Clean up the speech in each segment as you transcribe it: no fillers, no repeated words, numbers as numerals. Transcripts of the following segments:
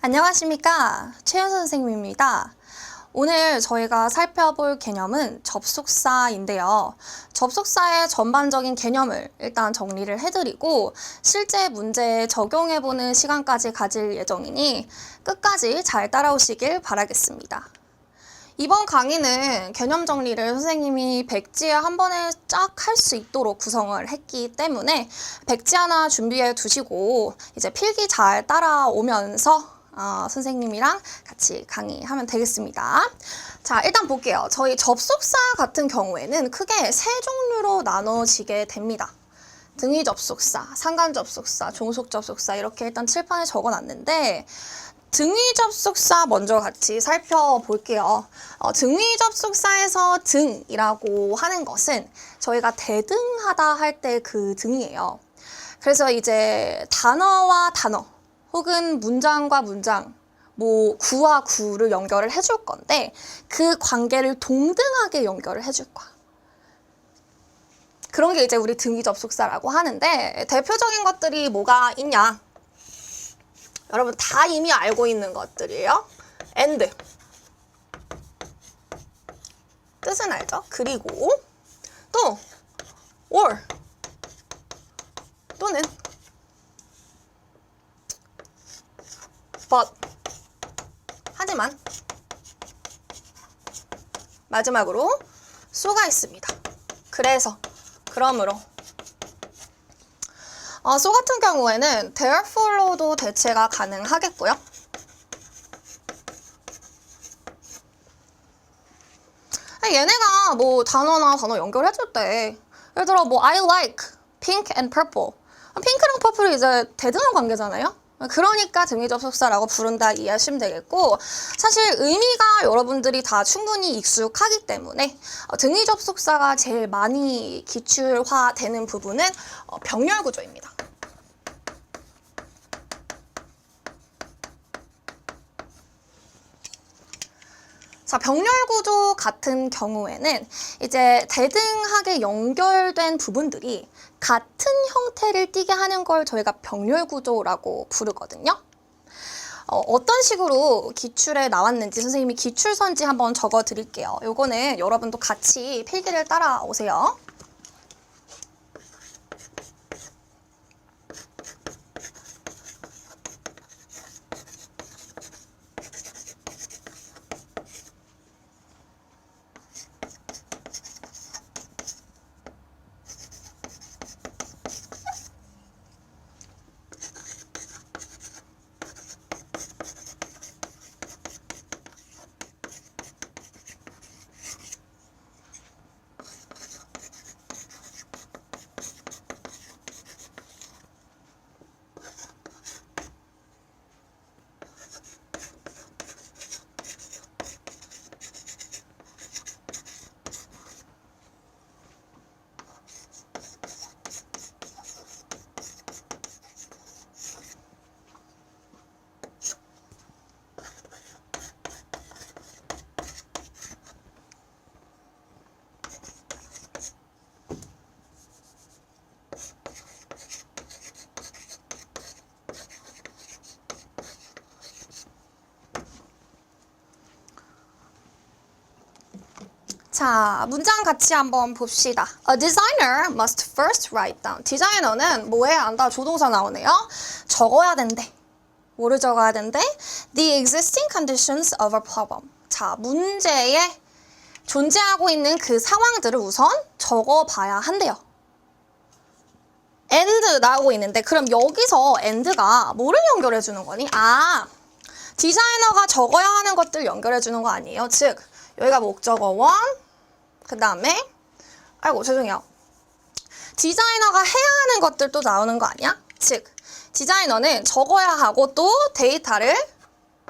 안녕하십니까, 최윤선 선생님입니다. 오늘 저희가 살펴볼 개념은 접속사인데요. 접속사의 전반적인 개념을 일단 정리를 해드리고 실제 문제에 적용해보는 시간까지 가질 예정이니 끝까지 잘 따라오시길 바라겠습니다. 이번 강의는 개념 정리를 선생님이 백지에 한 번에 쫙 할 수 있도록 구성을 했기 때문에 백지 하나 준비해 두시고 이제 필기 잘 따라오면서 선생님이랑 같이 강의하면 되겠습니다. 자, 일단 볼게요. 저희 접속사 같은 경우에는 크게 세 종류로 나눠지게 됩니다. 등위 접속사, 상관 접속사, 종속 접속사 이렇게 일단 칠판에 적어놨는데 등위 접속사 먼저 같이 살펴볼게요. 등위 접속사에서 등이라고 하는 것은 저희가 대등하다 할 때 그 등이에요. 그래서 이제 단어와 단어 혹은 문장과 문장, 뭐 구와 구를 연결을 해줄 건데 그 관계를 동등하게 연결을 해줄 거야. 그런 게 이제 우리 등위 접속사라고 하는데 대표적인 것들이 뭐가 있냐? 여러분 다 이미 알고 있는 것들이에요. and 뜻은 알죠? 그리고 또 or 또는 but 하지만 마지막으로 so가 있습니다. 그래서 그러므로 so 같은 경우에는 therefore로도 대체가 가능하겠고요. 얘네가 뭐 단어나 단어 연결해줄 때 예를 들어 뭐 I like pink and purple 핑크랑 퍼플이 이제 대등한 관계잖아요. 그러니까 등위 접속사라고 부른다 이해하시면 되겠고 사실 의미가 여러분들이 다 충분히 익숙하기 때문에 등위 접속사가 제일 많이 기출화되는 부분은 병렬 구조입니다. 자, 병렬 구조 같은 경우에는 이제 대등하게 연결된 부분들이 같은 형태를 띠게 하는 걸 저희가 병렬 구조라고 부르거든요. 어떤 식으로 기출에 나왔는지 선생님이 기출선지 한번 적어 드릴게요. 요거는 여러분도 같이 필기를 따라오세요. 자, 문장 같이 한번 봅시다. A designer must first write down. 디자이너는 뭐 해야 한다? 조동사 나오네요. 적어야 된대. 뭐를 적어야 된대? The existing conditions of a problem. 자, 문제에 존재하고 있는 그 상황들을 우선 적어봐야 한대요. and 나오고 있는데 그럼 여기서 and가 뭐를 연결해 주는 거니? 디자이너가 적어야 하는 것들 연결해 주는 거 아니에요? 즉, 여기가 목적어 원, 그 다음에 죄송해요. 디자이너가 해야 하는 것들도 나오는 거 아니야? 즉, 디자이너는 적어야 하고 또 데이터를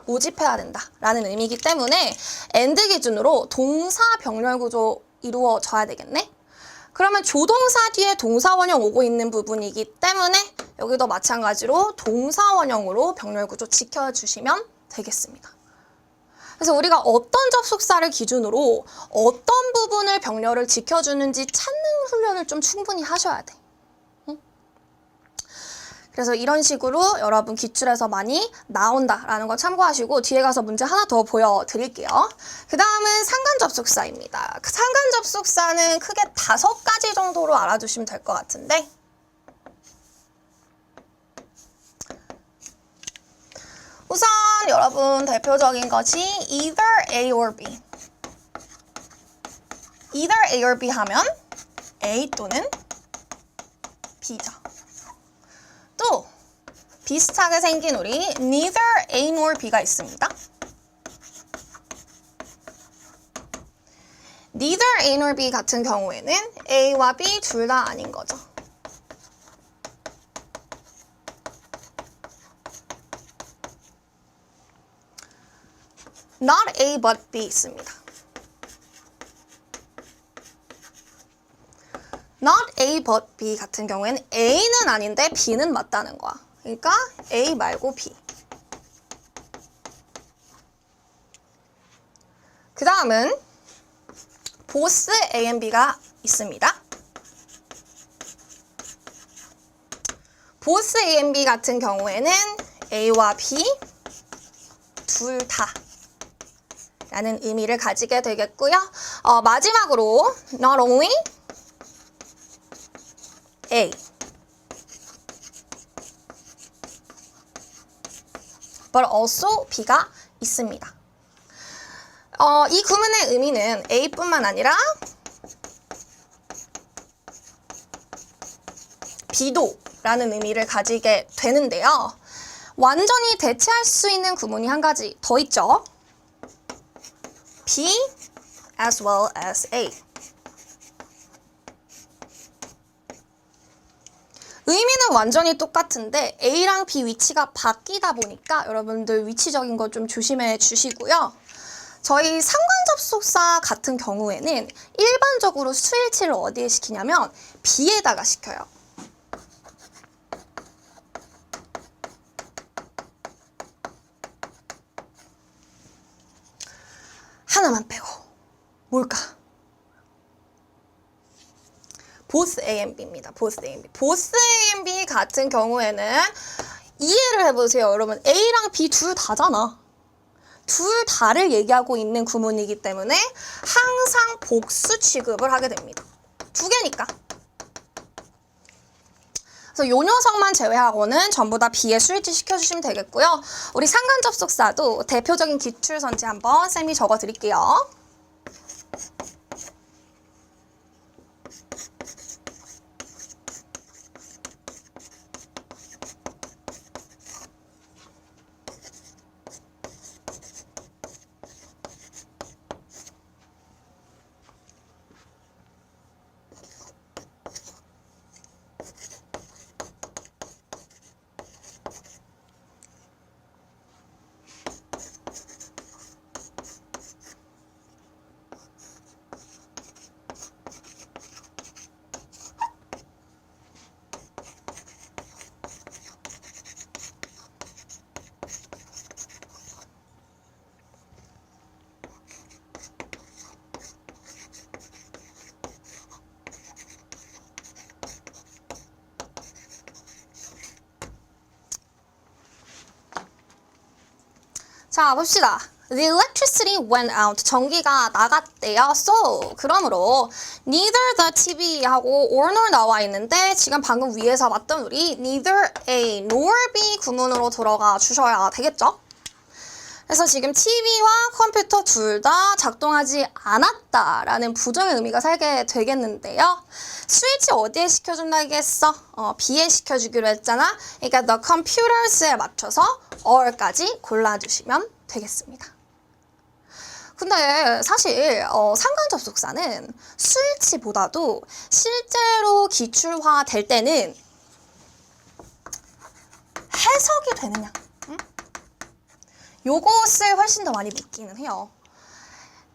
모집해야 된다라는 의미이기 때문에 and 기준으로 동사 병렬 구조 이루어져야 되겠네? 그러면 조동사 뒤에 동사 원형 오고 있는 부분이기 때문에 여기도 마찬가지로 동사 원형으로 병렬 구조 지켜주시면 되겠습니다. 그래서 우리가 어떤 접속사를 기준으로 어떤 부분을 병렬을 지켜주는지 찾는 훈련을 좀 충분히 하셔야 돼. 응? 그래서 이런 식으로 여러분 기출에서 많이 나온다라는 거 참고하시고 뒤에 가서 문제 하나 더 보여드릴게요. 그 다음은 상관접속사입니다. 그 상관접속사는 크게 5가지 정도로 알아두시면 될 것 같은데 우선 여러분 대표적인 것이 either A or B. either A or B 하면 A 또는 B죠. 또 비슷하게 생긴 우리 neither A nor B가 있습니다. neither A nor B 같은 경우에는 A와 B 둘 다 아닌 거죠. not A but B 있습니다. not A but B 같은 경우에는 A는 아닌데 B는 맞다는 거야. 그러니까 A 말고 B. 그 다음은 both A and B가 있습니다. both A and B 같은 경우에는 A와 B 둘 다 라는 의미를 가지게 되겠고요. 마지막으로 not only A but also B가 있습니다. 이 구문의 의미는 A뿐만 아니라 B도 라는 의미를 가지게 되는데요. 완전히 대체할 수 있는 구문이 한 가지 더 있죠. B as well as A. 의미는 완전히 똑같은데 A랑 B 위치가 바뀌다 보니까 여러분들 위치적인 거 좀 조심해 주시고요. 저희 상관접속사 같은 경우에는 일반적으로 수일치를 어디에 시키냐면 B에다가 시켜요. 하나만 빼고 뭘까? both A and B입니다. both A and B. both A and B 같은 경우에는 이해를 해보세요. 여러분 A랑 B 둘 다잖아. 둘 다를 얘기하고 있는 구문이기 때문에 항상 복수 취급을 하게 됩니다. 두 개니까. 그래서 요 녀석만 제외하고는 전부 다 B에 수일치 시켜주시면 되겠고요. 우리 상관접속사도 대표적인 기출선지 한번 쌤이 적어드릴게요. 자, 봅시다. The electricity went out. 전기가 나갔대요. So, 그러므로 neither the TV하고 or nor 나와 있는데 지금 방금 위에서 봤던 우리 neither A nor B 구문으로 들어가 주셔야 되겠죠? 그래서 지금 TV와 컴퓨터 둘 다 작동하지 않았다라는 부정의 의미가 살게 되겠는데요. 스위치 어디에 시켜준다겠어? B에 시켜주기로 했잖아. 그러니까 the computers에 맞춰서 or까지 골라주시면 되겠습니다. 근데 사실 상관접속사는 스위치보다도 실제로 기출화 될 때는 해석이 되느냐? 요것을 훨씬 더 많이 묻기는 해요.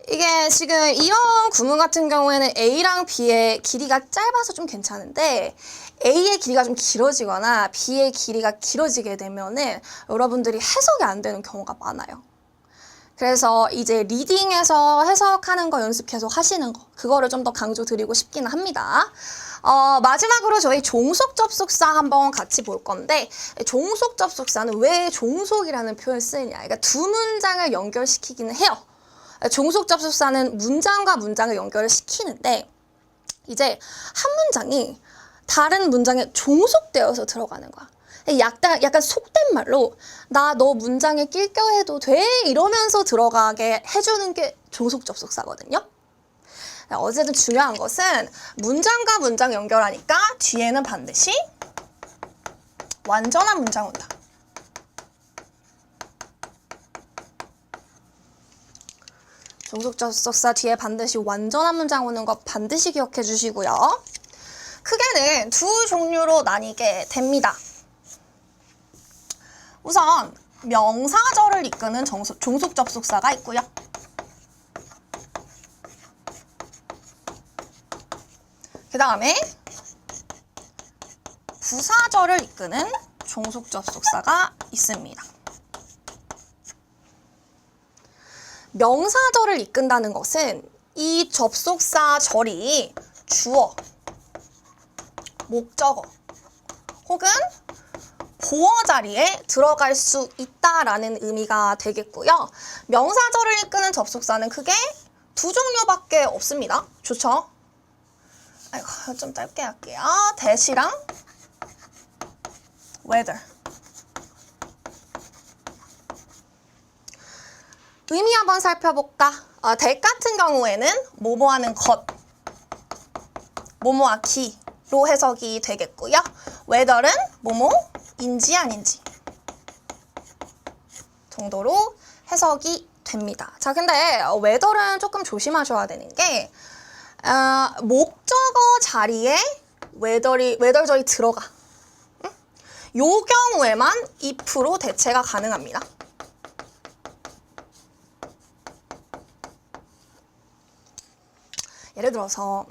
이게 지금 이런 구문 같은 경우에는 A랑 B의 길이가 짧아서 좀 괜찮은데 A의 길이가 좀 길어지거나 B의 길이가 길어지게 되면은 여러분들이 해석이 안 되는 경우가 많아요. 그래서 이제 리딩에서 해석하는 거 연습 계속 하시는 거, 그거를 좀 더 강조 드리고 싶기는 합니다. 마지막으로 저희 종속 접속사 한번 같이 볼 건데, 종속 접속사는 왜 종속이라는 표현을 쓰느냐. 그러니까 두 문장을 연결시키기는 해요. 종속 접속사는 문장과 문장을 연결을 시키는데, 이제 한 문장이 다른 문장에 종속되어서 들어가는 거야. 약간 속된 말로 나 너 문장에 낄껴 해도 돼? 이러면서 들어가게 해주는 게 종속 접속사거든요. 어쨌든 중요한 것은 문장과 문장 연결하니까 뒤에는 반드시 완전한 문장 온다. 종속 접속사 뒤에 반드시 완전한 문장 오는 거 반드시 기억해 주시고요. 크게는 두 종류로 나뉘게 됩니다. 우선 명사절을 이끄는 종속 접속사가 있고요. 그 다음에 부사절을 이끄는 종속 접속사가 있습니다. 명사절을 이끈다는 것은 이 접속사 절이 주어, 목적어 혹은 보어 자리에 들어갈 수 있다라는 의미가 되겠고요. 명사절을 이끄는 접속사는 크게 두 종류밖에 없습니다. 좋죠? 아이고, 좀 짧게 할게요. that이랑 whether. 의미 한번 살펴볼까? that 같은 경우에는 뭐뭐하는 것, 뭐뭐하기로 해석이 되겠고요. whether는 뭐뭐인지 아닌지 정도로 해석이 됩니다. 자, 근데 whether는 조금 조심하셔야 되는 게 목적어 자리에 whether절이 들어가. 요 경우에만 if로 대체가 가능합니다. 예를 들어서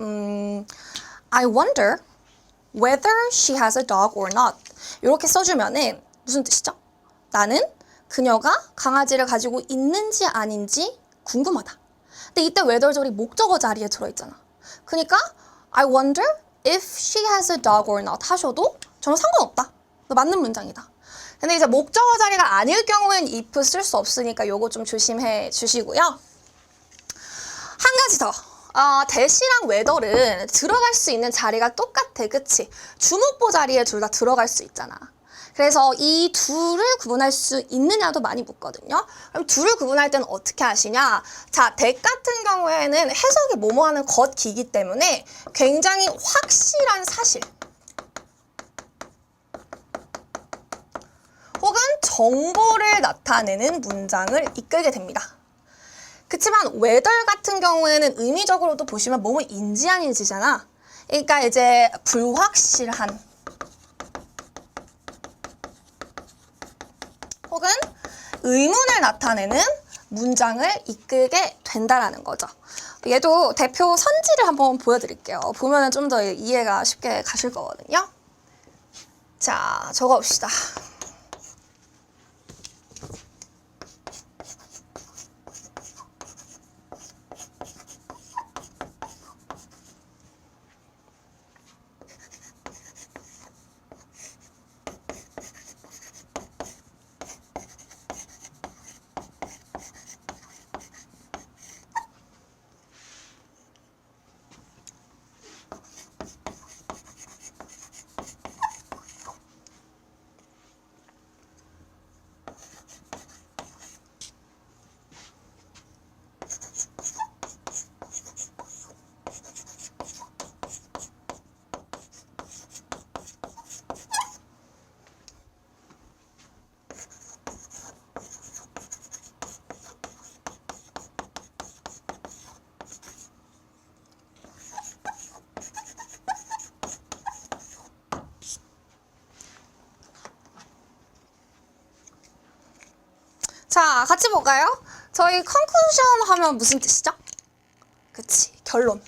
I wonder whether she has a dog or not. 이렇게 써주면은 무슨 뜻이죠? 나는 그녀가 강아지를 가지고 있는지 아닌지 궁금하다. 근데 이때 whether절이 목적어 자리에 들어있잖아. 그러니까 I wonder if she has a dog or not 하셔도 저는 상관없다. 맞는 문장이다. 근데 이제 목적어 자리가 아닐 경우엔 if 쓸 수 없으니까 요거 좀 조심해 주시고요. 한 가지 더. that이랑 whether는 들어갈 수 있는 자리가 똑같아. 그치? 주목보 자리에 둘 다 들어갈 수 있잖아. 그래서 이 둘을 구분할 수 있느냐도 많이 묻거든요. 그럼 둘을 구분할 때는 어떻게 하시냐? 자, that 같은 경우에는 해석이 뭐뭐하는 것이기 때문에 굉장히 확실한 사실 혹은 정보를 나타내는 문장을 이끌게 됩니다. 그치만 whether 같은 경우에는 의미적으로도 보시면 뭐뭐인지 아닌지잖아. 그러니까 이제 불확실한 혹은 의문을 나타내는 문장을 이끌게 된다라는 거죠. 얘도 대표 선지를 한번 보여드릴게요. 보면은 좀 더 이해가 쉽게 가실 거거든요. 자, 적어봅시다. 자, 같이 볼까요? 저희 conclusion 하면 무슨 뜻이죠? 그치, 결론.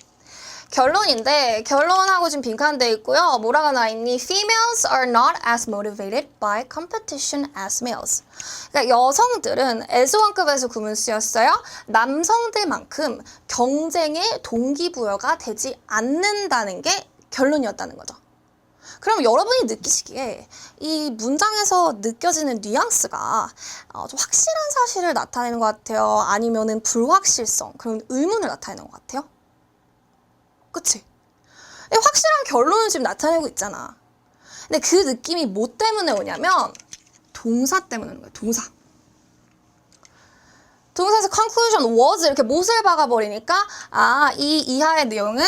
결론인데 결론하고 지금 빈칸 돼 있고요. 뭐라고 나와 있니? Females are not as motivated by competition as males. 그러니까 여성들은 as1급에서 구문 쓰였어요. 남성들만큼 경쟁에 동기부여가 되지 않는다는 게 결론이었다는 거죠. 그럼 여러분이 느끼시기에 이 문장에서 느껴지는 뉘앙스가 좀 확실한 사실을 나타내는 것 같아요? 아니면은 불확실성, 그런 의문을 나타내는 것 같아요? 그치? 확실한 결론을 지금 나타내고 있잖아. 근데 그 느낌이 뭐 때문에 오냐면 동사 때문에 오는 거야, 동사. 동사에서 conclusion was 이렇게 못을 박아버리니까 이 이하의 내용은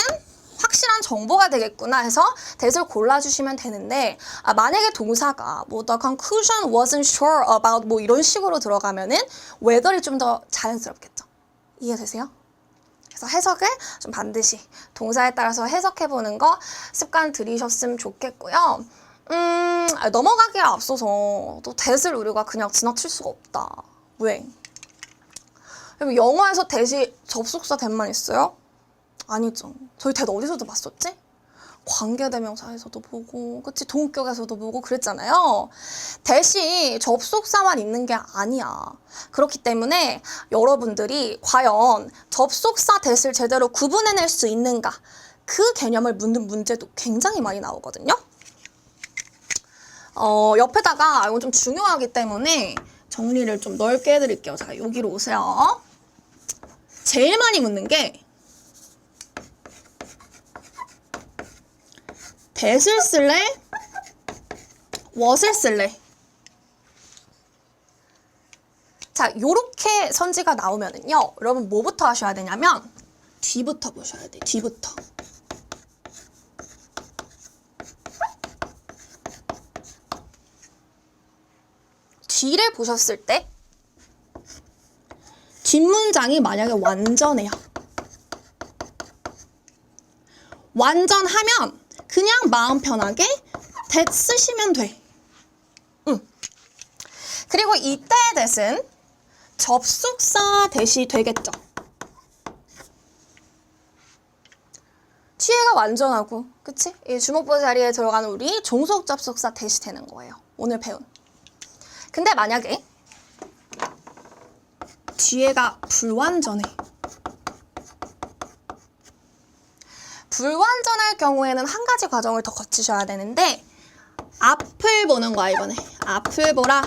확실한 정보가 되겠구나 해서 that을 골라주시면 되는데 만약에 동사가 뭐 the conclusion wasn't sure about 뭐 이런 식으로 들어가면은 whether이 좀 더 자연스럽겠죠. 이해되세요? 그래서 해석을 좀 반드시 동사에 따라서 해석해보는 거 습관 들이셨으면 좋겠고요. 넘어가기에 앞서서 또 that을 우리가 그냥 지나칠 수가 없다. 왜? 영어에서 that이 접속사 that만 있어요? 아니죠. 저희 that 어디서도 봤었지? 관계대명사에서도 보고, 그치? 동격에서도 보고 그랬잖아요. that이 접속사만 있는 게 아니야. 그렇기 때문에 여러분들이 과연 접속사 that을 제대로 구분해낼 수 있는가? 그 개념을 묻는 문제도 굉장히 많이 나오거든요. 옆에다가 이건 좀 중요하기 때문에 정리를 좀 넓게 해드릴게요. 자, 여기로 오세요. 제일 많이 묻는 게 that을 쓸래? what을 쓸래? 자, 요렇게 선지가 나오면은요, 여러분 뭐부터 하셔야 되냐면 뒤부터 보셔야 돼, 뒤부터. 뒤를 보셨을 때 뒷문장이 만약에 완전해요. 완전하면 그냥 마음 편하게 that 쓰시면 돼. 그리고 이때의 that은 접속사 that이 되겠죠. 뒤에가 완전하고, 그치? 이 주목부 자리에 들어가는 우리 종속 접속사 that이 되는 거예요. 오늘 배운. 근데 만약에 뒤에가 불완전해. 불완전할 경우에는 한 가지 과정을 더 거치셔야 되는데 앞을 보는 거야, 이번에. 앞을 보라.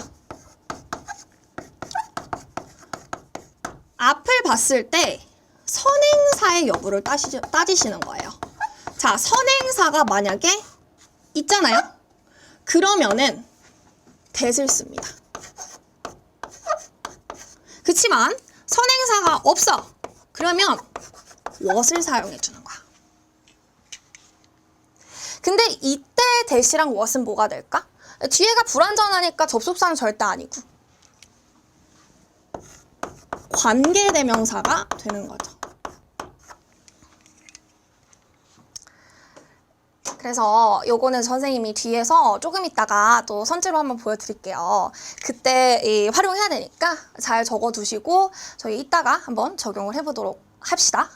앞을 봤을 때 선행사의 여부를 따지시는 거예요. 자, 선행사가 만약에 있잖아요. 그러면은 that을 씁니다. 그치만 선행사가 없어. 그러면 what을 사용해 주는 거야. 근데 이때 that이랑 what은 뭐가 될까? 뒤에가 불완전하니까 접속사는 절대 아니고 관계대명사가 되는 거죠. 그래서 요거는 선생님이 뒤에서 조금 있다가 또 선지로 한번 보여드릴게요. 그때 활용해야 되니까 잘 적어두시고 저희 이따가 한번 적용을 해보도록 합시다.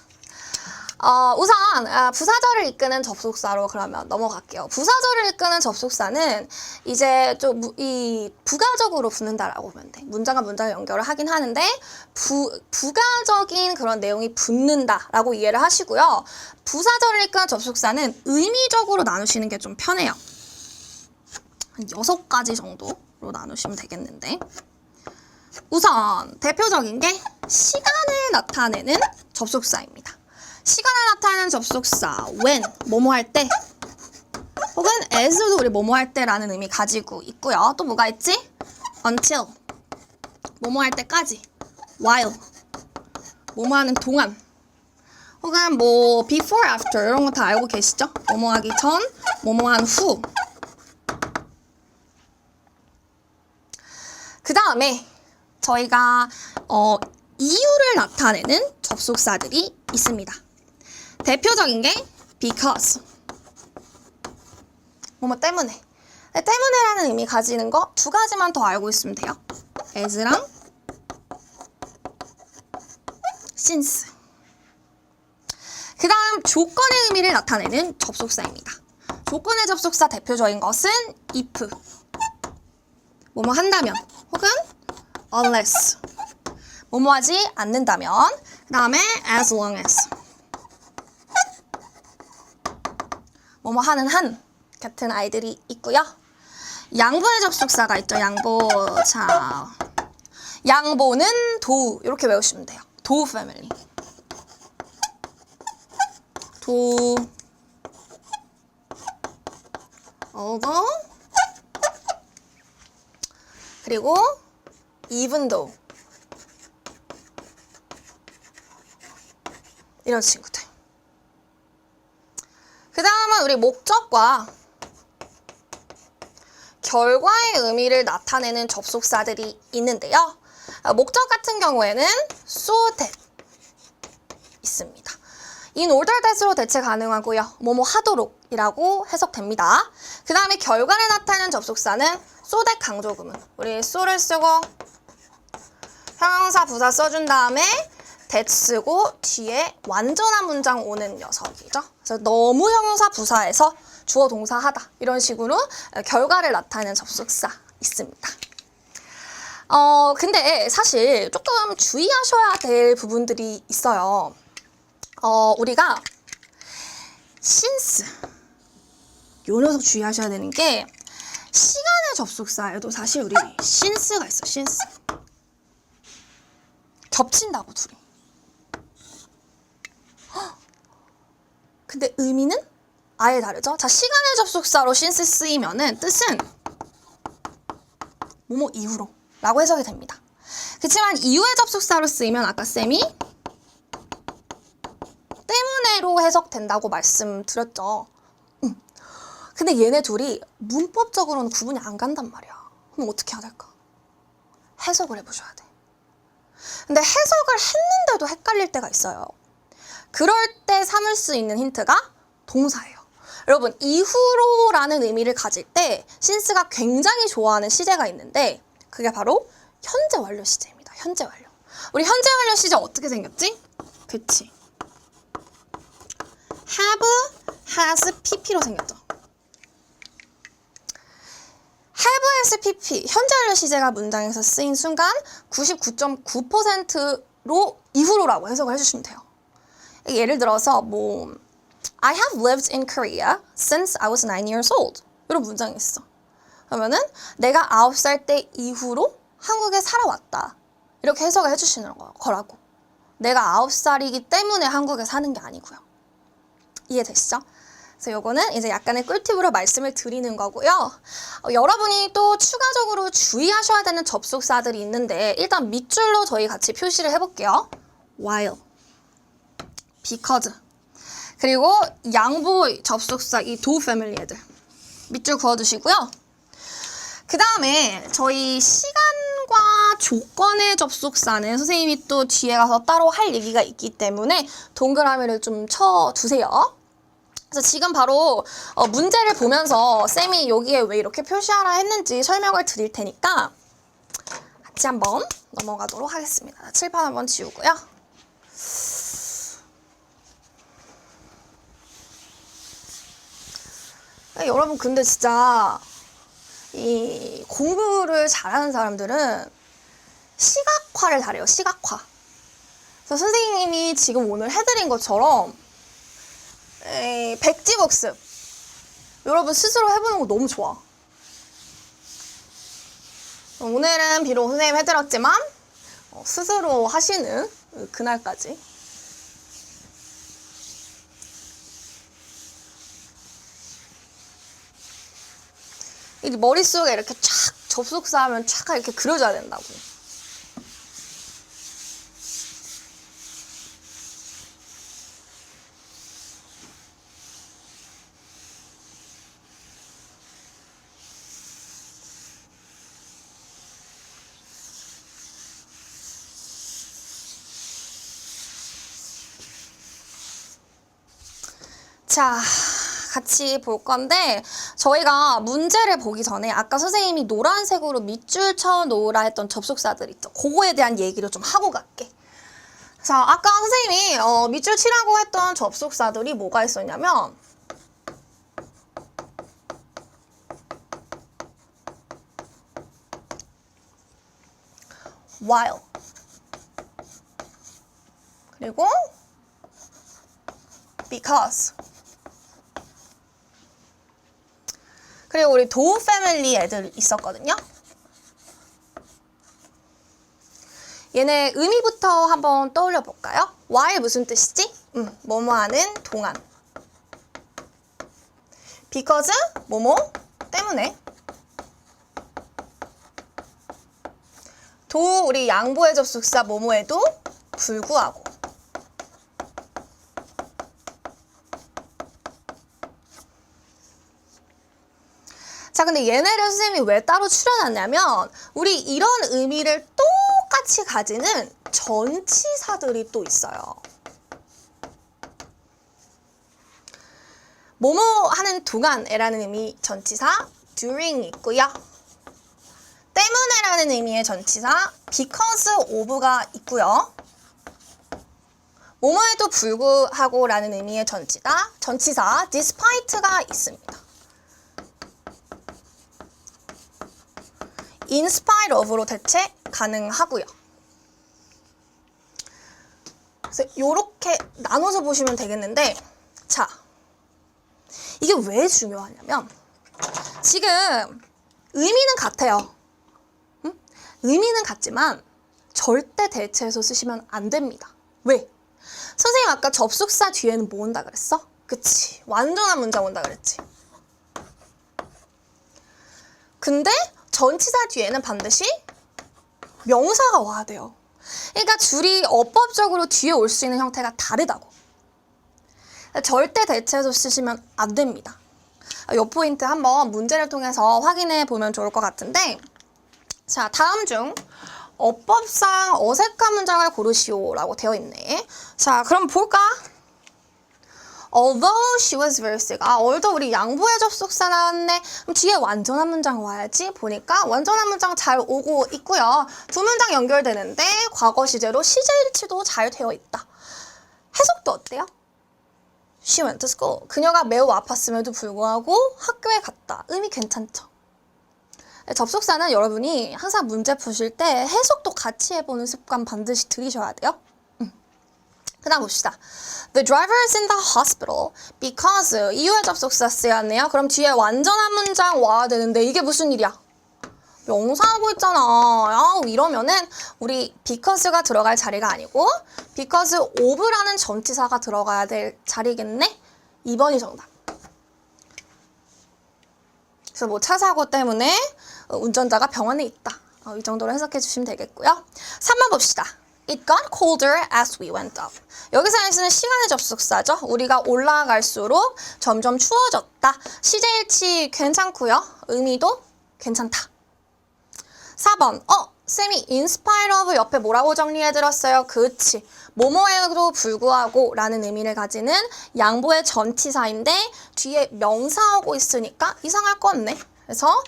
우선 부사절을 이끄는 접속사로 그러면 넘어갈게요. 부사절을 이끄는 접속사는 이제 좀 부가적으로 붙는다라고 보면 돼. 문장과 문장을 연결을 하긴 하는데 부가적인 그런 내용이 붙는다라고 이해를 하시고요. 부사절을 이끄는 접속사는 의미적으로 나누시는 게 좀 편해요. 한 6가지 정도로 나누시면 되겠는데 우선 대표적인 게 시간을 나타내는 접속사입니다. 시간을 나타내는 접속사 when, 뭐뭐 할 때 혹은 as도 우리 뭐뭐 할 때라는 의미 가지고 있고요. 또 뭐가 있지? until, 뭐뭐 할 때까지 while, 뭐뭐 하는 동안 혹은 뭐 before, after 이런 거 다 알고 계시죠? 뭐뭐 하기 전, 뭐뭐 한 후. 그 다음에 저희가 이유를 나타내는 접속사들이 있습니다. 대표적인 게 because, 뭐뭐 때문에. 때문에라는 의미 가지는 거 2가지만 더 알고 있으면 돼요. as랑 since. 그 다음 조건의 의미를 나타내는 접속사입니다. 조건의 접속사 대표적인 것은 if, 뭐뭐 한다면, 혹은 unless, 뭐뭐 하지 않는다면, 그 다음에 as long as, 뭐뭐 하는 한 같은 아이들이 있고요. 양보의 접속사가 있죠. 양보. 자, 양보는 도우 이렇게 외우시면 돼요. 도우 패밀리. 도우 although 그리고 even though 이런 친구들. 그 다음은 우리 목적과 결과의 의미를 나타내는 접속사들이 있는데요. 목적 같은 경우에는 so that 있습니다. in order that으로 대체 가능하고요. 뭐뭐 하도록 이라고 해석됩니다. 그 다음에 결과를 나타내는 접속사는 so that 강조구문. 우리 so를 쓰고 형용사 부사 써준 다음에 that 쓰고 뒤에 완전한 문장 오는 녀석이죠. 그래서 너무 형용사 부사에서 주어 동사 하다 이런 식으로 결과를 나타내는 접속사 있습니다. 근데 사실 조금 주의하셔야 될 부분들이 있어요. 우리가 since 요 녀석 주의하셔야 되는 게 시간의 접속사에도 사실 우리 since가 있어. since 겹친다고 둘이. 근데 의미는 아예 다르죠? 자, 시간의 접속사로 since 쓰이면은 뜻은 뭐뭐 이후로 라고 해석이 됩니다. 그렇지만 이후의 접속사로 쓰이면 아까 쌤이 때문에로 해석된다고 말씀드렸죠. 근데 얘네 둘이 문법적으로는 구분이 안 간단 말이야. 그럼 어떻게 해야 될까? 해석을 해보셔야 돼. 근데 해석을 했는데도 헷갈릴 때가 있어요. 그럴 때 삼을 수 있는 힌트가 동사예요. 여러분, 이후로라는 의미를 가질 때 since가 굉장히 좋아하는 시제가 있는데 그게 바로 현재 완료 시제입니다. 현재 완료. 우리 현재 완료 시제 어떻게 생겼지? 그치. have, has, pp로 생겼죠. have, has, pp. 현재 완료 시제가 문장에서 쓰인 순간 99.9%로 이후로라고 해석을 해주시면 돼요. 예를 들어서 뭐 I have lived in Korea since I was 9 years old. 이런 문장이 있어. 그러면은 내가 9살 때 이후로 한국에 살아왔다. 이렇게 해석을 해주시는 거라고. 내가 9살이기 때문에 한국에 사는 게 아니고요. 이해되시죠? 그래서 요거는 이제 약간의 꿀팁으로 말씀을 드리는 거고요. 여러분이 또 추가적으로 주의하셔야 되는 접속사들이 있는데 일단 밑줄로 저희 같이 표시를 해볼게요. while, because, 그리고 양보 접속사 이 do 패밀리 애들 밑줄 그어두시고요. 그 다음에 저희 시간과 조건의 접속사는 선생님이 또 뒤에 가서 따로 할 얘기가 있기 때문에 동그라미를 좀 쳐두세요. 그래서 지금 바로 문제를 보면서 쌤이 여기에 왜 이렇게 표시하라 했는지 설명을 드릴 테니까 같이 한번 넘어가도록 하겠습니다. 칠판 한번 지우고요. 여러분 근데 진짜 이 공부를 잘하는 사람들은 시각화를 잘해요. 시각화. 그래서 선생님이 지금 오늘 해드린 것처럼 백지복습 여러분 스스로 해보는 거 너무 좋아. 오늘은 비록 선생님 해드렸지만 스스로 하시는 그날까지 이 머릿속에 이렇게 촥 접속사 하면 촥 이렇게 그려줘야 된다고. 자, 같이 볼 건데 저희가 문제를 보기 전에 아까 선생님이 노란색으로 밑줄 쳐 놓으라 했던 접속사들 있죠. 그거에 대한 얘기를 좀 하고 갈게. 자, 아까 선생님이 밑줄 치라고 했던 접속사들이 뭐가 있었냐면 while 그리고 because 그리고 우리 do 패밀리 애들 있었거든요. 얘네 의미부터 한번 떠올려 볼까요? while 무슨 뜻이지? 뭐뭐 하는 동안. because 뭐뭐 때문에. do 우리 양보의 접속사 뭐뭐에도 불구하고. 자, 근데 얘네를 선생님이 왜 따로 추려놨냐면 우리 이런 의미를 똑같이 가지는 전치사들이 또 있어요. 뭐뭐 하는 동안에라는 의미 전치사 during 있고요. 때문에라는 의미의 전치사 because of가 있고요. 뭐뭐에도 불구하고라는 의미의 전치사 despite가 있습니다. in spite of로 대체 가능하고요. 그래서 이렇게 나눠서 보시면 되겠는데, 자, 이게 왜 중요하냐면 지금 의미는 같아요. 응? 의미는 같지만 절대 대체해서 쓰시면 안 됩니다. 왜? 선생님 아까 접속사 뒤에는 뭐 온다 그랬어? 그치, 완전한 문장 온다 그랬지. 근데 전치사 뒤에는 반드시 명사가 와야 돼요. 그러니까 줄이 어법적으로 뒤에 올 수 있는 형태가 다르다고. 절대 대체해서 쓰시면 안 됩니다. 이 포인트 한번 문제를 통해서 확인해 보면 좋을 것 같은데, 자, 다음 중 어법상 어색한 문장을 고르시오 라고 되어 있네. 자, 그럼 볼까? Although she was very sick. although 우리 양보의 접속사 나왔네. 그럼 뒤에 완전한 문장 와야지. 보니까 완전한 문장 잘 오고 있고요. 두 문장 연결되는데 과거 시제로 시제일치도 잘 되어 있다. 해석도 어때요? She went to school. 그녀가 매우 아팠음에도 불구하고 학교에 갔다. 의미 괜찮죠? 접속사는 여러분이 항상 문제 푸실 때 해석도 같이 해보는 습관 반드시 들이셔야 돼요. 그 다음 봅시다. The driver is in the hospital because 이유의 접속사 쓰였네요. 그럼 뒤에 완전한 문장 와야 되는데 이게 무슨 일이야? 명사하고 있잖아. 이러면은 우리 because가 들어갈 자리가 아니고 because of라는 전치사가 들어가야 될 자리겠네? 2번이 정답. 그래서 뭐 차 사고 때문에 운전자가 병원에 있다. 이 정도로 해석해 주시면 되겠고요. 3번 봅시다. It got colder as we went up. 여기서 쓰는 시간의 접속사죠. 우리가 올라갈수록 점점 추워졌다. 시제일치 괜찮고요. 의미도 괜찮다. 4번. 쌤이 in spite of 옆에 뭐라고 정리해드렸어요? 그치. 뭐뭐에도 불구하고 라는 의미를 가지는 양보의 전치사인데 뒤에 명사하고 있으니까 이상할 거 없네. 그래서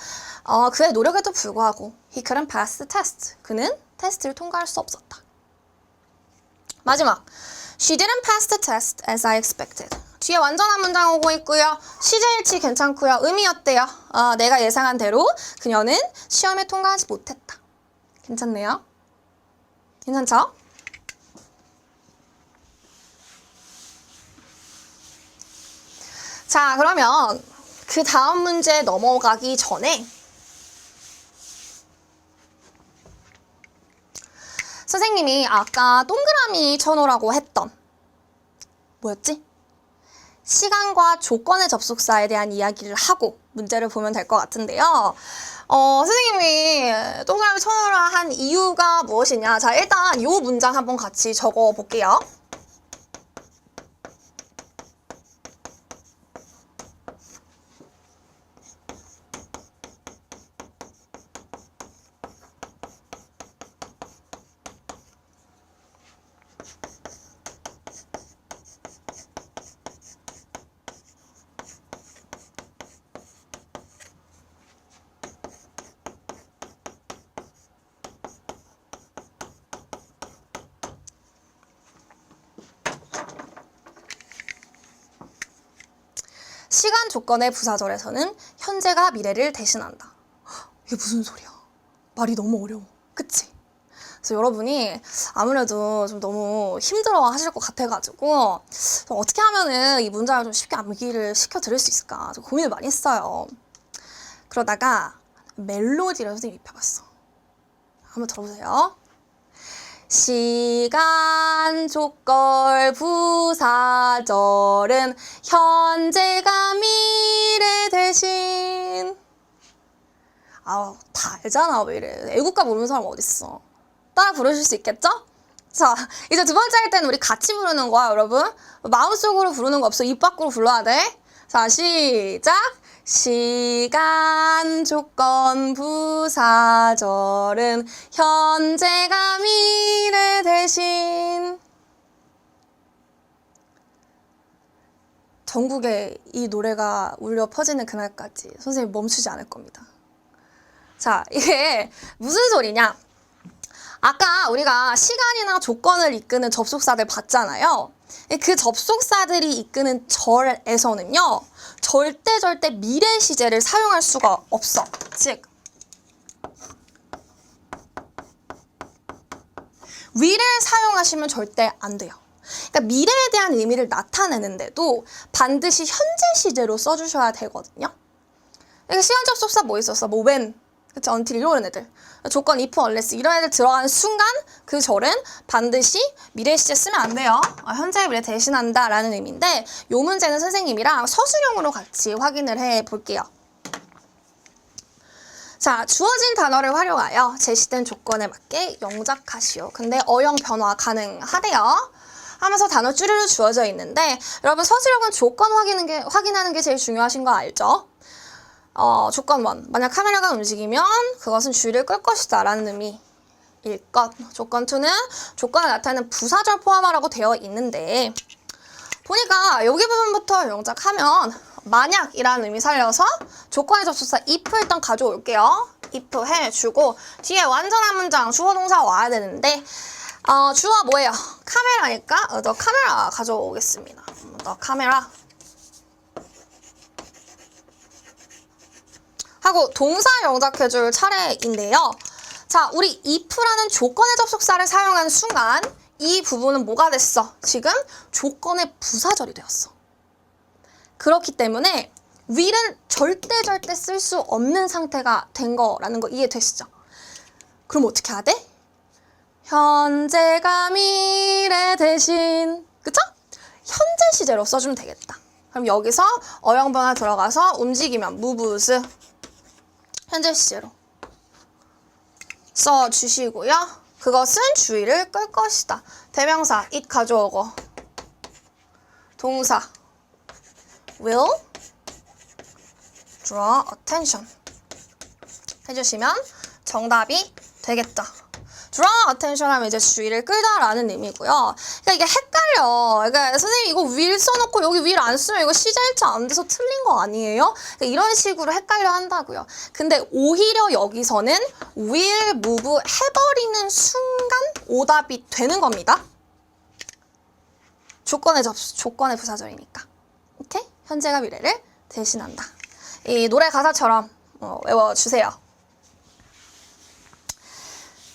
그의 노력에도 불구하고 he couldn't pass the test. 그는 테스트를 통과할 수 없었다. 마지막. She didn't pass the test as I expected. 뒤에 완전한 문장 오고 있고요. 시제일치 괜찮고요. 의미 어때요? 내가 예상한 대로 그녀는 시험에 통과하지 못했다. 괜찮네요. 괜찮죠? 자, 그러면 그 다음 문제 넘어가기 전에 선생님이 아까 동그라미 쳐놓으라고 했던 뭐였지? 시간과 조건의 접속사에 대한 이야기를 하고 문제를 보면 될 것 같은데요. 선생님이 동그라미 쳐놓으라 한 이유가 무엇이냐? 자, 일단 이 문장 한번 같이 적어 볼게요. 시간 조건의 부사절에서는 현재가 미래를 대신한다. 이게 무슨 소리야? 말이 너무 어려워. 그치? 그래서 여러분이 아무래도 좀 너무 힘들어 하실 것 같아가지고 좀 어떻게 하면은 이 문장을 좀 쉽게 암기를 시켜드릴 수 있을까 좀 고민을 많이 했어요. 그러다가 멜로디를 선생님이 입혀봤어. 한번 들어보세요. 시간 조건 부사절은 현재가 미래 대신. 아, 다 알잖아. 왜 이래. 애국가 모르는 사람 어딨어. 따라 부르실 수 있겠죠? 자, 이제 두 번째 할 때는 우리 같이 부르는 거야, 여러분. 마음속으로 부르는 거 없어. 입 밖으로 불러야 돼. 자, 시작. 시간 조건 부사절은 현재가 미래 대신. 전국에 이 노래가 울려 퍼지는 그날까지 선생님 멈추지 않을 겁니다. 자, 이게 무슨 소리냐? 아까 우리가 시간이나 조건을 이끄는 접속사들 봤잖아요. 그 접속사들이 이끄는 절에서는요, 절대 미래 시제를 사용할 수가 없어. 즉, will을 사용하시면 절대 안 돼요. 그러니까 미래에 대한 의미를 나타내는데도 반드시 현재 시제로 써주셔야 되거든요. 그러니까 시간 접속사 뭐 있었어? 뭐 when, 그치? until 이런 애들. 조건 if, unless 이런 애들 들어가는 순간 그 절은 반드시 미래 시제 쓰면 안 돼요. 현재의 미래 대신한다 라는 의미인데 이 문제는 선생님이랑 서술형으로 같이 확인을 해 볼게요. 자, 주어진 단어를 활용하여 제시된 조건에 맞게 영작하시오. 근데 어용 변화 가능하대요. 하면서 단어 쭈르르 주어져 있는데 여러분 서술형은 조건 확인하는 게 제일 중요하신 거 알죠? 조건 1. 만약 카메라가 움직이면 그것은 주의를 끌 것이다 라는 의미일 것. 조건 2는 조건을 나타내는 부사절 포함하라고 되어 있는데 보니까 여기 부분부터 영작하면 만약이라는 의미 살려서 조건의 접속사 if 일단 가져올게요. if 해주고 뒤에 완전한 문장 주어 동사 와야 되는데 주어 뭐예요? 카메라니까 더 카메라 가져오겠습니다. 더 카메라 하고 동사 영작해줄 차례인데요. 자, 우리 if라는 조건의 접속사를 사용한 순간 이 부분은 뭐가 됐어? 지금 조건의 부사절이 되었어. 그렇기 때문에 will은 절대 쓸 수 없는 상태가 된 거라는 거 이해되시죠? 그럼 어떻게 해야 돼? 현재가 미래 대신, 그쵸? 현재 시제로 써주면 되겠다. 그럼 여기서 어용 변화 들어가서 움직이면 moves 현재 시제로 써주시고요. 그것은 주의를 끌 것이다. 대명사 it 가져오고 동사 will draw attention 해주시면 정답이 되겠죠. draw attention 하면 이제 주의를 끌다라는 의미고요. 그러니까 이게 헷갈려. 그러니까 선생님 이거 will 써놓고 여기 will 안 쓰면 이거 시제일치 안 돼서 틀린 거 아니에요? 그러니까 이런 식으로 헷갈려 한다고요. 근데 오히려 여기서는 will move 해버리는 순간 오답이 되는 겁니다. 조건의 부사절이니까. 오케이? 현재가 미래를 대신한다. 이 노래 가사처럼 외워주세요.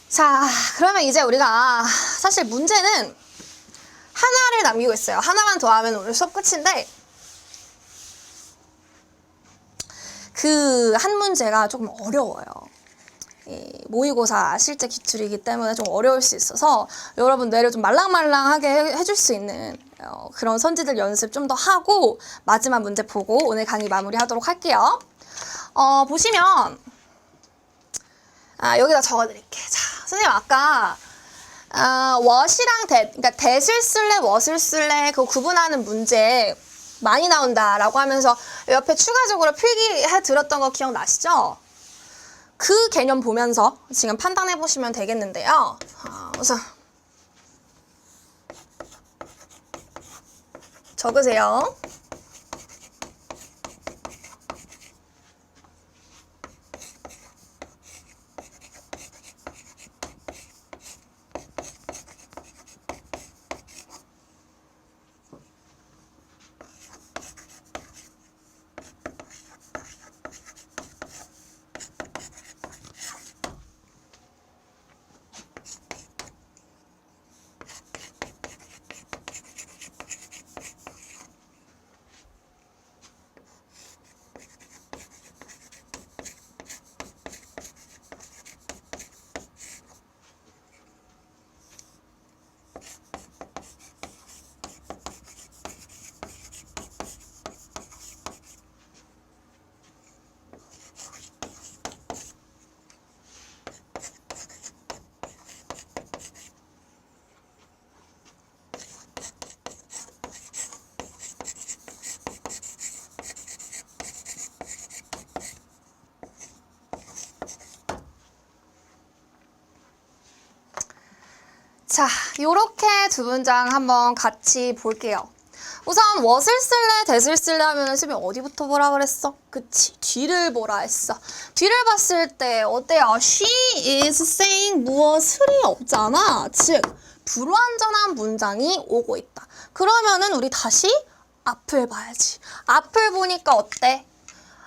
자, 그러면 이제 우리가 사실 문제는 하나를 남기고 있어요. 하나만 더 하면 오늘 수업 끝인데 그 한 문제가 조금 어려워요. 모의고사 실제 기출이기 때문에 좀 어려울 수 있어서 여러분 뇌를 좀 말랑말랑하게 해줄 수 있는 그런 선지들 연습 좀 더 하고 마지막 문제 보고 오늘 강의 마무리하도록 할게요. 보시면 여기다 적어드릴게. 자, 선생님 아까 what이랑 that, 그러니까 that을 쓸래, what을 쓸래 그거 구분하는 문제 많이 나온다라고 하면서 옆에 추가적으로 필기해 드렸던 거 기억나시죠? 그 개념 보면서 지금 판단해 보시면 되겠는데요. 우선 적으세요. 자, 요렇게 두 문장 한번 같이 볼게요. 우선 what을 쓸래, that을 쓸래 하면은 선생님이 어디부터 보라 그랬어? 그치, 뒤를 보라 했어. 뒤를 봤을 때 어때요? She is saying 무엇을이 없잖아. 즉, 불완전한 문장이 오고 있다. 그러면은 우리 다시 앞을 봐야지. 앞을 보니까 어때?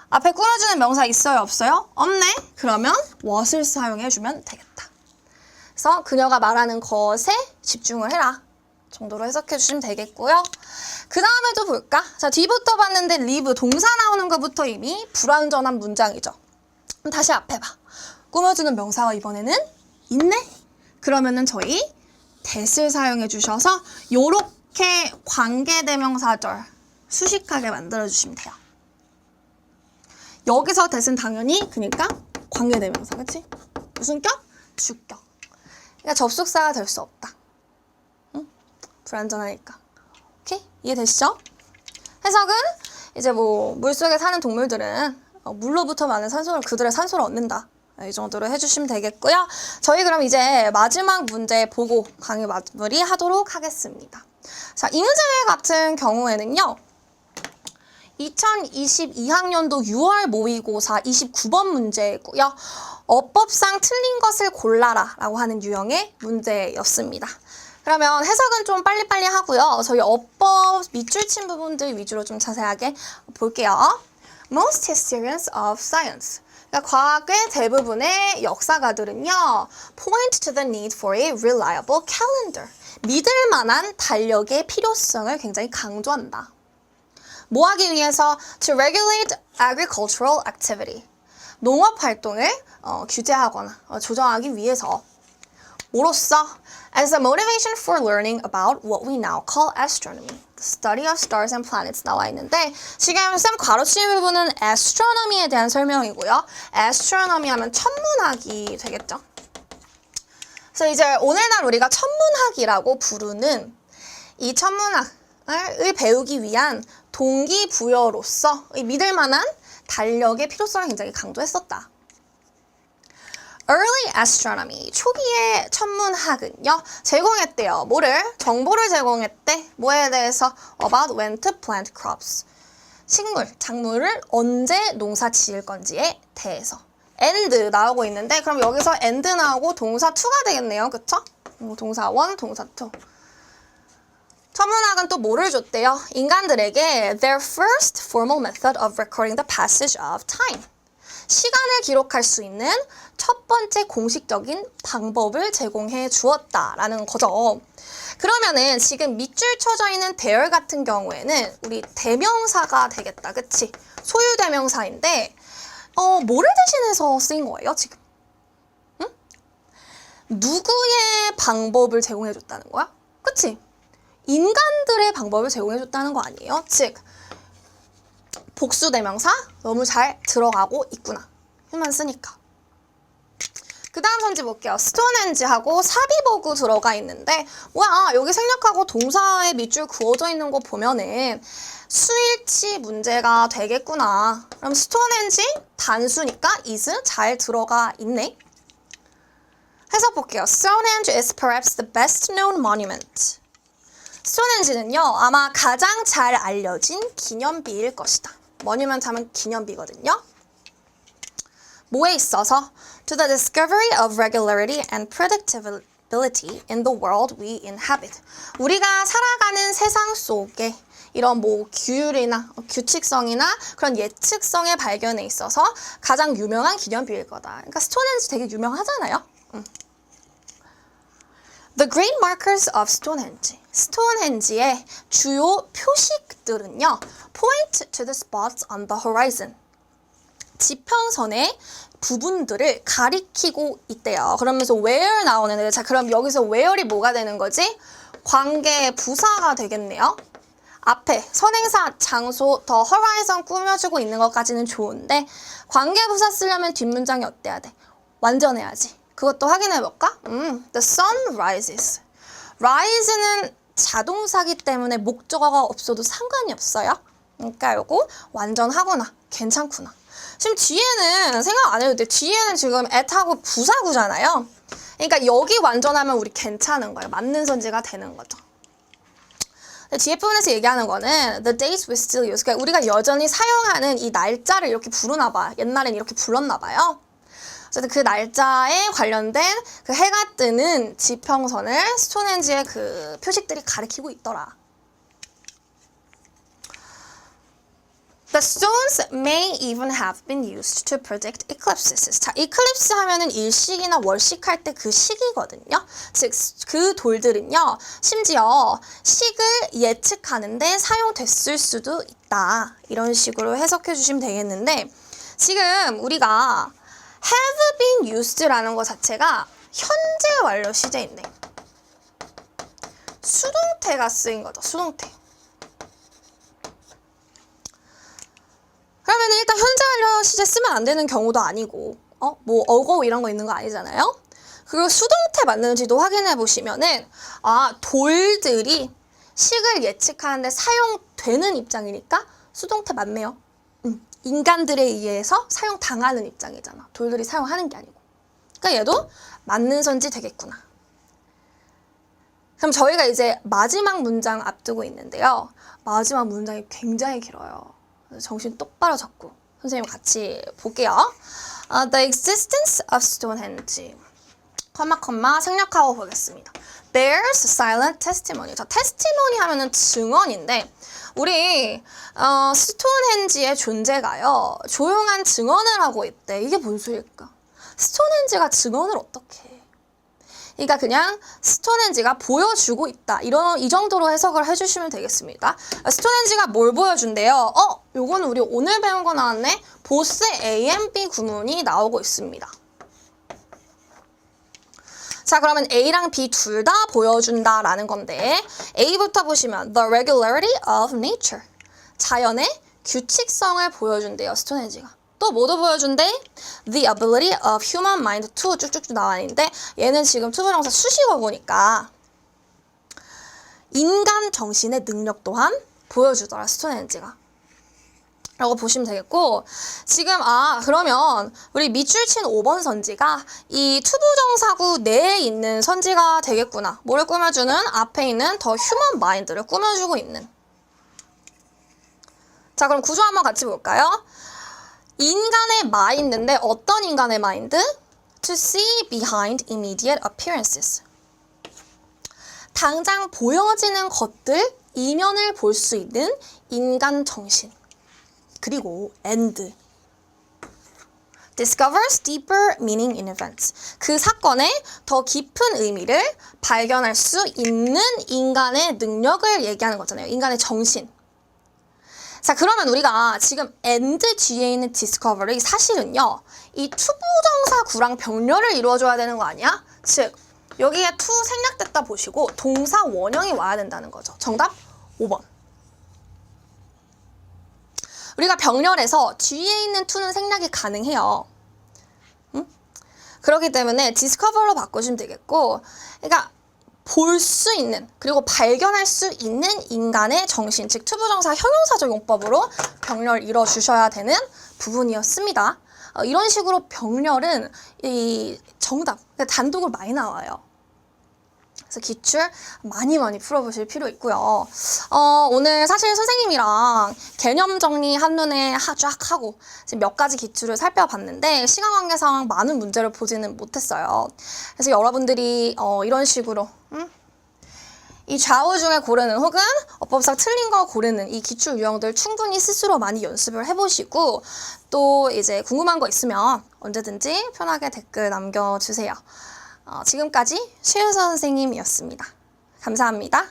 앞에 꾸며주는 명사 있어요, 없어요? 없네? 그러면 what을 사용해주면 되겠다. 그래서 그녀가 말하는 것에 집중을 해라 정도로 해석해 주시면 되겠고요. 그 다음에도 볼까? 자, 뒤부터 봤는데 live 동사 나오는 것부터 이미 불완전한 문장이죠. 그럼 다시 앞에 봐. 꾸며주는 명사가 이번에는 있네? 그러면은 저희 that을 사용해 주셔서 요렇게 관계대명사절 수식하게 만들어 주시면 돼요. 여기서 that은 당연히 그러니까 관계대명사, 그치? 무슨 격? 주격. 그러니까 접속사가 될 수 없다. 응? 불완전하니까. 오케이? 이해되시죠? 해석은 이제 뭐 물속에 사는 동물들은 물로부터 많은 산소를 그들의 산소를 얻는다. 이 정도로 해주시면 되겠고요. 저희 그럼 이제 마지막 문제 보고 강의 마무리 하도록 하겠습니다. 자, 이 문제 같은 경우에는요. 2022학년도 6월 모의고사 29번 문제고요. 어법상 틀린 것을 골라라 라고 하는 유형의 문제였습니다. 그러면 해석은 좀 빨리빨리 하고요. 저희 어법 밑줄 친 부분들 위주로 좀 자세하게 볼게요. Most historians of science. 그러니까 과학의 대부분의 역사가들은요. point to the need for a reliable calendar. 믿을 만한 달력의 필요성을 굉장히 강조한다. 뭐 하기 위해서? To regulate agricultural activity. 농업 활동을 규제하거나 조정하기 위해서. 뭐로써? As a motivation for learning about what we now call astronomy. The study of stars and planets 나와 있는데 지금 쌤 가로치는 부분은 astronomy에 대한 설명이고요. astronomy 하면 천문학이 되겠죠. 그래서 이제 오늘날 우리가 천문학이라고 부르는 이 천문학을 배우기 위한 동기부여로서 믿을 만한 달력의 필요성을 굉장히 강조했었다. Early astronomy, 초기의 천문학은요, 제공했대요. 뭐를? 정보를 제공했대. 뭐에 대해서? About when to plant crops. 식물, 작물을 언제 농사 지을 건지에 대해서. and 나오고 있는데, 그럼 여기서 and 나오고 동사 to가 되겠네요. 그쵸? 동사 1, 동사 2. 천문학은 또 뭐를 줬대요? 인간들에게 their first formal method of recording the passage of time. 시간을 기록할 수 있는 첫 번째 공식적인 방법을 제공해 주었다라는 거죠. 그러면은 지금 밑줄 쳐져 있는 there 같은 경우에는 우리 대명사가 되겠다. 그치? 소유 대명사인데 뭐를 대신해서 쓰인 거예요, 지금? 응? 누구의 방법을 제공해 줬다는 거야? 그치? 인간들의 방법을 제공해 줬다는 거 아니에요? 즉 복수 대명사 너무 잘 들어가고 있구나. 휴만 쓰니까. 그 다음 선지 볼게요. 스톤헨지하고 사비버그 들어가 있는데 뭐야 여기 생략하고 동사의 밑줄 그어져 있는 거 보면은 수일치 문제가 되겠구나. 그럼 스톤헨지 단수니까 is 잘 들어가 있네. 해석 볼게요. Stonehenge is perhaps the best known monument. 스톤헨지는요 아마 가장 잘 알려진 기념비일 것이다. 모뉴먼트 하면 기념비거든요. 뭐에 있어서? To the discovery of regularity and predictability in the world we inhabit. 우리가 살아가는 세상 속에 이런 뭐 규율이나 규칙성이나 그런 예측성의 발견에 있어서 가장 유명한 기념비일 거다. 그러니까 스톤헨지 되게 유명하잖아요. The great markers of Stonehenge. 스톤헨지의 주요 표식들은요. Point to the spots on the horizon. 지평선의 부분들을 가리키고 있대요. 그러면서 where 나오는데, 자, 그럼 여기서 where이 뭐가 되는 거지? 관계 부사가 되겠네요. 앞에 선행사, 장소, 더 horizon 꾸며주고 있는 것까지는 좋은데 관계 부사 쓰려면 뒷문장이 어때야 돼? 완전해야지. 그것도 확인해볼까? The sun rises. rise는 자동사기 때문에 목적어가 없어도 상관이 없어요. 그러니까 요거 완전하구나, 괜찮구나. 지금 뒤에는 생각 안 해도 돼. 뒤에는 지금 at하고 부사구잖아요. 그러니까 여기 완전하면 우리 괜찮은 거예요. 맞는 선지가 되는 거죠. 뒤에 부분에서 얘기하는 거는 the dates we still use. 그러니까 우리가 여전히 사용하는 이 날짜를 이렇게 부르나 봐. 옛날엔 이렇게 불렀나 봐요. 그래서 그 날짜에 관련된 그 해가 뜨는 지평선을 스톤헨지의 그 표식들이 가리키고 있더라. The stones may even have been used to predict eclipses. 자, eclipse 하면은 일식이나 월식 할 때 그 시기거든요. 즉, 그 돌들은요, 심지어 식을 예측하는데 사용됐을 수도 있다. 이런 식으로 해석해 주시면 되겠는데, 지금 우리가 have been used라는 것 자체가 현재 완료 시제인데, 수동태가 쓰인 거죠, 수동태. 그러면 일단 현재 완료 시제 쓰면 안 되는 경우도 아니고, 뭐 어고 이런 거 있는 거 아니잖아요. 그리고 수동태 맞는지도 확인해 보시면은 돌들이 식을 예측하는데 사용되는 입장이니까 수동태 맞네요. 인간들에 의해서 사용당하는 입장이잖아. 돌들이 사용하는 게 아니고. 그러니까 얘도 맞는 선지 되겠구나. 그럼 저희가 이제 마지막 문장 앞두고 있는데요. 마지막 문장이 굉장히 길어요. 정신 똑바로 잡고 선생님 같이 볼게요. The existence of Stonehenge. 생략하고 보겠습니다. Bears silent testimony. 자, testimony 하면은 증언인데 우리 스톤헨지의 존재가요. 조용한 증언을 하고 있대. 이게 뭔 소리일까? 스톤헨지가 증언을 어떻게 해? 그러니까 그냥 스톤헨지가 보여주고 있다. 이 정도로 해석을 해주시면 되겠습니다. 스톤헨지가 뭘 보여준대요? 요거는 우리 오늘 배운 거 나왔네. 보스 A and B 구문이 나오고 있습니다. 자, 그러면 A랑 B 둘 다 보여준다라는 건데 A부터 보시면 the regularity of nature. 자연의 규칙성을 보여준대요, 스톤헨지가. 또 뭐도 보여준대? The ability of human mind to 쭉쭉쭉 나와 있는데 얘는 지금 투부정사 수식어구니까 인간 정신의 능력 또한 보여주더라, 스톤헨지가. 라고 보시면 되겠고, 지금 그러면 우리 밑줄 친 5번 선지가 이 투부정사구 내에 있는 선지가 되겠구나. 뭐를 꾸며주는? 앞에 있는 더 휴먼 마인드를 꾸며주고 있는. 자, 그럼 구조 한번 같이 볼까요? 인간의 마인드인데 어떤 인간의 마인드? To see behind immediate appearances. 당장 보여지는 것들, 이면을 볼 수 있는 인간 정신. 그리고 and discovers deeper meaning in events. 그 사건의 더 깊은 의미를 발견할 수 있는 인간의 능력을 얘기하는 거잖아요. 인간의 정신. 자, 그러면 우리가 지금 and 뒤에 있는 discover이 사실은요, 이 투부정사 구랑 병렬을 이루어줘야 되는 거 아니야? 즉, 여기에 to 생략됐다 보시고 동사 원형이 와야 된다는 거죠. 정답 5번. 우리가 병렬에서 뒤에 있는 to는 생략이 가능해요. 그렇기 때문에 discover로 바꾸시면 되겠고, 그러니까 볼 수 있는, 그리고 발견할 수 있는 인간의 정신, 즉 투부정사 형용사적 용법으로 병렬 이뤄주셔야 되는 부분이었습니다. 이런 식으로 병렬은 이 정답, 단독으로 많이 나와요. 그래서 기출 많이 풀어보실 필요 있고요. 오늘 사실 선생님이랑 개념 정리 한눈에 쫙 하고 지금 몇 가지 기출을 살펴봤는데 시간 관계상 많은 문제를 보지는 못했어요. 그래서 여러분들이 이런 식으로 이 좌우 중에 고르는 혹은 어법상 틀린 거 고르는 이 기출 유형들 충분히 스스로 많이 연습을 해보시고 또 이제 궁금한 거 있으면 언제든지 편하게 댓글 남겨주세요. 지금까지 최윤서 선생님이었습니다. 감사합니다.